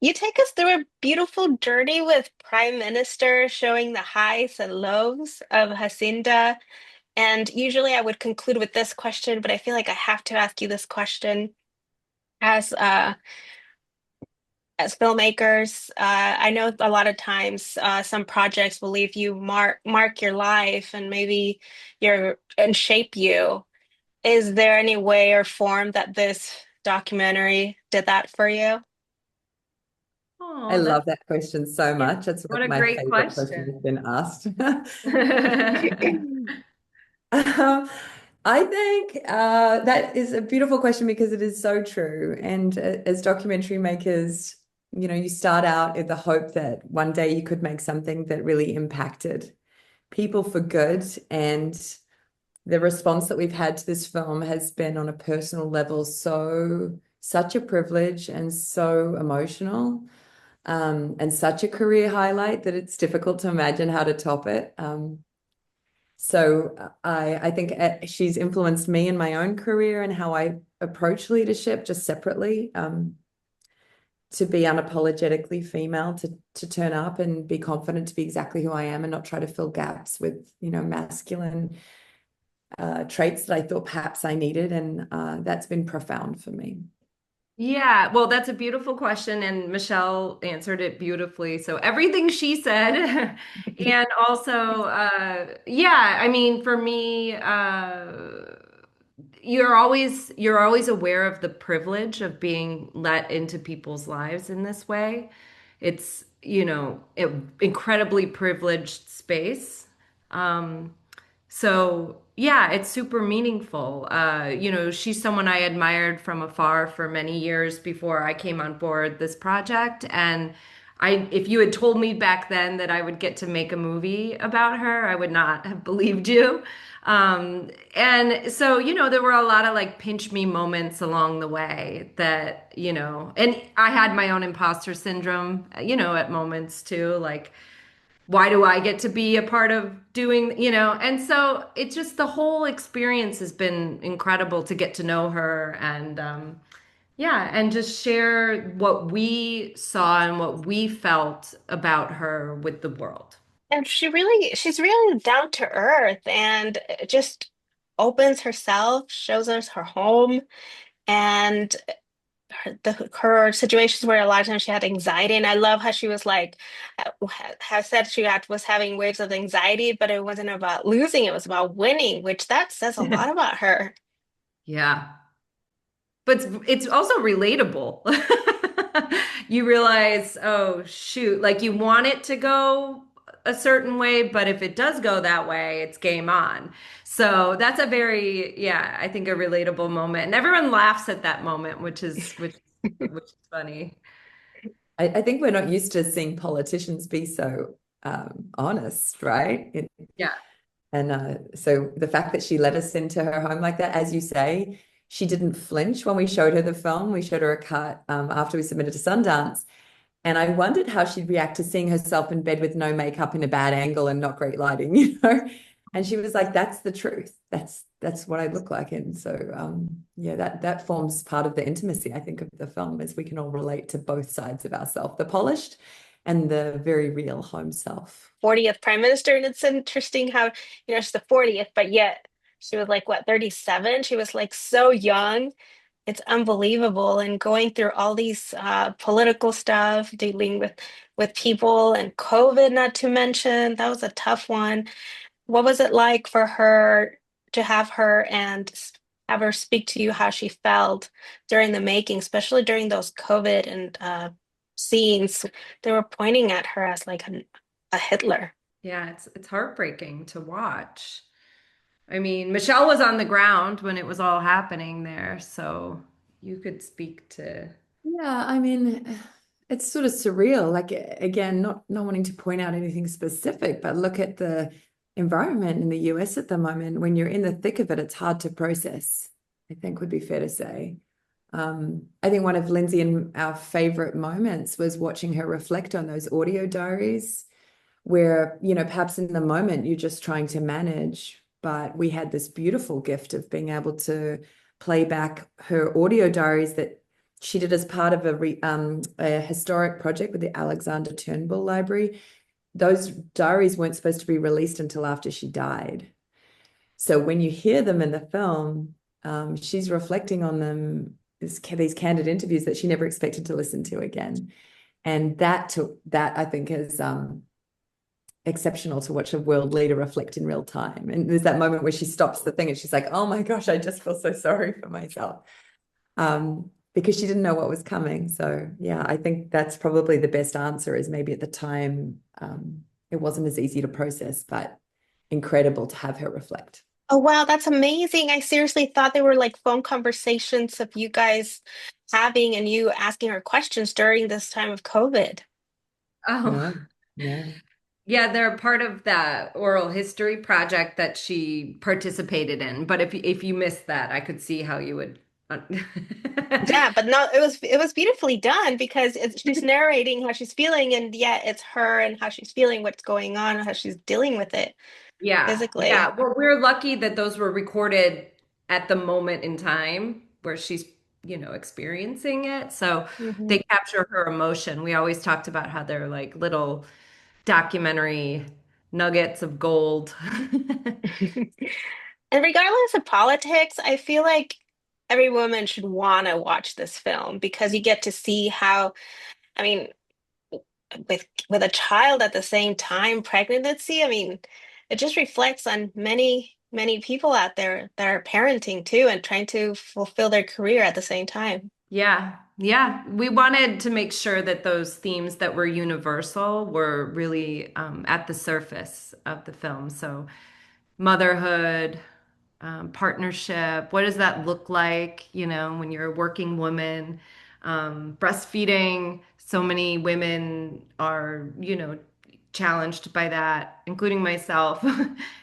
You take us through a beautiful journey with Prime Minister showing the highs and lows of Jacinda. And usually I would conclude with this question, but I feel like I have to ask you this question as as filmmakers. I know a lot of times some projects will leave you mark your life and maybe your and shape you. Is there any way or form that this documentary did that for you? I Oh, love that question so yeah, much. It's one what of a my great favorite questions question. that's been asked. Um, I think that is a beautiful question because it is so true. And as documentary makers, you start out in the hope that one day you could make something that really impacted people for good. And the response that we've had to this film has been on a personal level such a privilege and so emotional, and such a career highlight that it's difficult to imagine how to top it. So I think she's influenced me in my own career and how I approach leadership just separately. To be unapologetically female, to turn up and be confident to be exactly who I am and not try to fill gaps with, masculine traits that I thought perhaps I needed. And that's been profound for me. Yeah, well, that's a beautiful question, and Michelle answered it beautifully. So everything she said, and also, yeah, I mean, for me, you're always aware of the privilege of being let into people's lives in this way. It's, incredibly privileged space. Um, so yeah, it's super meaningful. She's someone I admired from afar for many years before I came on board this project. And if you had told me back then that I would get to make a movie about her, I would not have believed you. And so, there were a lot of like pinch me moments along the way that, and I had my own imposter syndrome, at moments too, like, why do I get to be a part of doing, And so it just, the whole experience has been incredible to get to know her and, yeah, and just share what we saw and what we felt about her with the world. And she's really down to earth and just opens herself, shows us her home and her situations where a lot of times she had anxiety. And I love how she was like, has said was having waves of anxiety, but it wasn't about losing, it was about winning, which that says a lot about her. Yeah. But it's also relatable. You realize, oh, shoot, like you want it to go a certain way, but if it does go that way, it's game on. So that's a very, yeah, I think a relatable moment. And everyone laughs at that moment, which is funny. I think we're not used to seeing politicians be so honest, right? Yeah. And so the fact that she let us into her home like that, as you say, she didn't flinch when we showed her the film. We showed her a cut after we submitted to Sundance. And I wondered how she'd react to seeing herself in bed with no makeup in a bad angle and not great lighting, And she was like, "That's the truth. That's what I look like." And so, yeah, that forms part of the intimacy, I think, of the film, is we can all relate to both sides of ourselves, the polished and the very real home self. 40th prime minister, and it's interesting how, she's the 40th, but yet she was like what, 37? She was like so young. It's unbelievable. And going through all these political stuff, dealing with people and COVID, not to mention, that was a tough one. What was it like for her to have her and have her speak to you how she felt during the making, especially during those COVID and scenes? They were pointing at her as like a Hitler. Yeah, it's heartbreaking to watch. I mean, Michelle was on the ground when it was all happening there, so you could speak to. Yeah, I mean, it's sort of surreal. Like, again, not wanting to point out anything specific, but look at the environment in the US at the moment. When you're in the thick of it, it's hard to process, I think would be fair to say. I think one of Lindsay and our favorite moments was watching her reflect on those audio diaries where, perhaps in the moment you're just trying to manage, but we had this beautiful gift of being able to play back her audio diaries that she did as part of a historic project with the Alexander Turnbull Library. Those diaries weren't supposed to be released until after she died. So when you hear them in the film, she's reflecting on them, these candid interviews that she never expected to listen to again. And that I think is exceptional to watch a world leader reflect in real time. And there's that moment where she stops the thing and she's like, oh my gosh, I just feel so sorry for myself. Because she didn't know what was coming. So yeah, I think that's probably the best answer, is maybe at the time it wasn't as easy to process, but incredible to have her reflect. Oh, wow, that's amazing. I seriously thought they were like phone conversations of you guys having and you asking her questions during this time of COVID. Oh, No, no. yeah, they're part of that oral history project that she participated in. But if you missed that, I could see how you would. Yeah, but no, it was beautifully done because she's narrating how she's feeling, and yet it's her and how she's feeling, what's going on, and how she's dealing with it Yeah, physically. yeah. Well, we're lucky that those were recorded at the moment in time where she's, experiencing it. So Mhm. they capture her emotion. We always talked about how they're like little documentary nuggets of gold. And regardless of politics, I feel like every woman should want to watch this film because you get to see how, I mean, with a child at the same time, pregnancy, I mean, it just reflects on many people out there that are parenting too and trying to fulfill their career at the same time. Yeah, yeah. We wanted to make sure that those themes that were universal were really at the surface of the film. So motherhood, partnership, what does that look like, when you're a working woman? Breastfeeding, so many women are, challenged by that, including myself.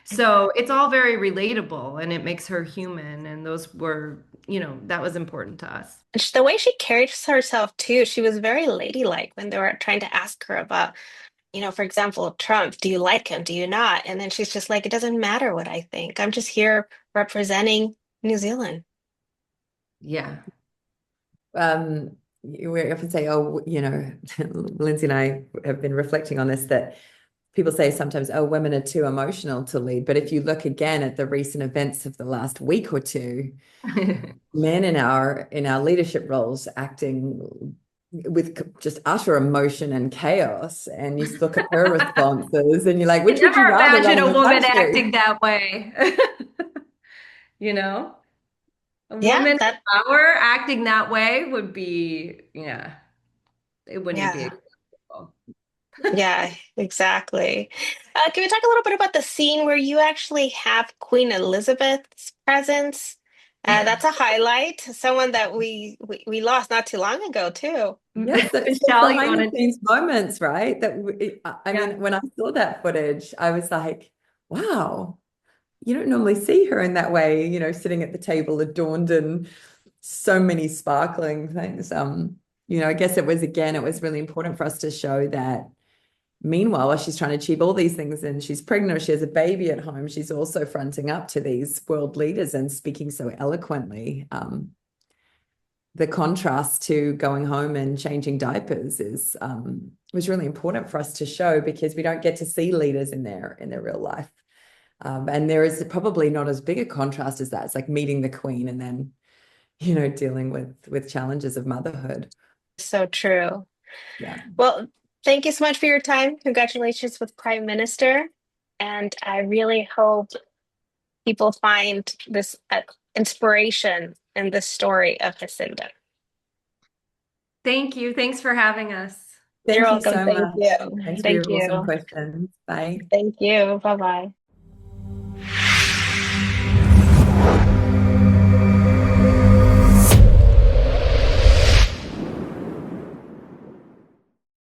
So it's all very relatable and it makes her human. And those were, that was important to us. And the way she carried herself too, she was very ladylike when they were trying to ask her about, for example, Trump, do you like him? Do you not? And then she's just like, it doesn't matter what I think. I'm just here representing New Zealand. Yeah. We often say, oh, Lindsay and I have been reflecting on this, that people say sometimes, oh, women are too emotional to lead. But if you look again at the recent events of the last week or two, men in our leadership roles acting with just utter emotion and chaos. And you look at her responses and you're like, I which would you never rather run imagine in a the woman country? acting that way. You know? A Yeah, woman in power acting that way would be, yeah, it wouldn't be yeah, acceptable. yeah, exactly. Can we talk a little bit about the scene where you actually have Queen Elizabeth's presence? That's a highlight. Someone that we lost not too long ago, too. Yes, it's those Michelle, you behind the wanted, scenes moments, right? I yeah. mean, when I saw that footage, I was like, wow, you don't normally see her in that way, sitting at the table adorned in so many sparkling things. I guess it was really important for us to show that meanwhile, while she's trying to achieve all these things and she's pregnant or she has a baby at home, she's also fronting up to these world leaders and speaking so eloquently. The contrast to going home and changing diapers was really important for us to show, because we don't get to see leaders in their real life. And there is probably not as big a contrast as that. It's like meeting the Queen and then, dealing with challenges of motherhood. So true. Yeah. Well, thank you so much for your time. Congratulations with Prime Minister. And I really hope people find this inspiration in the story of Jacinda. Thank you. Thanks for having us. You're Thank you welcome. so Thank much. you. Thanks for Thank your awesome you. questions. Bye. Thank you. Bye bye.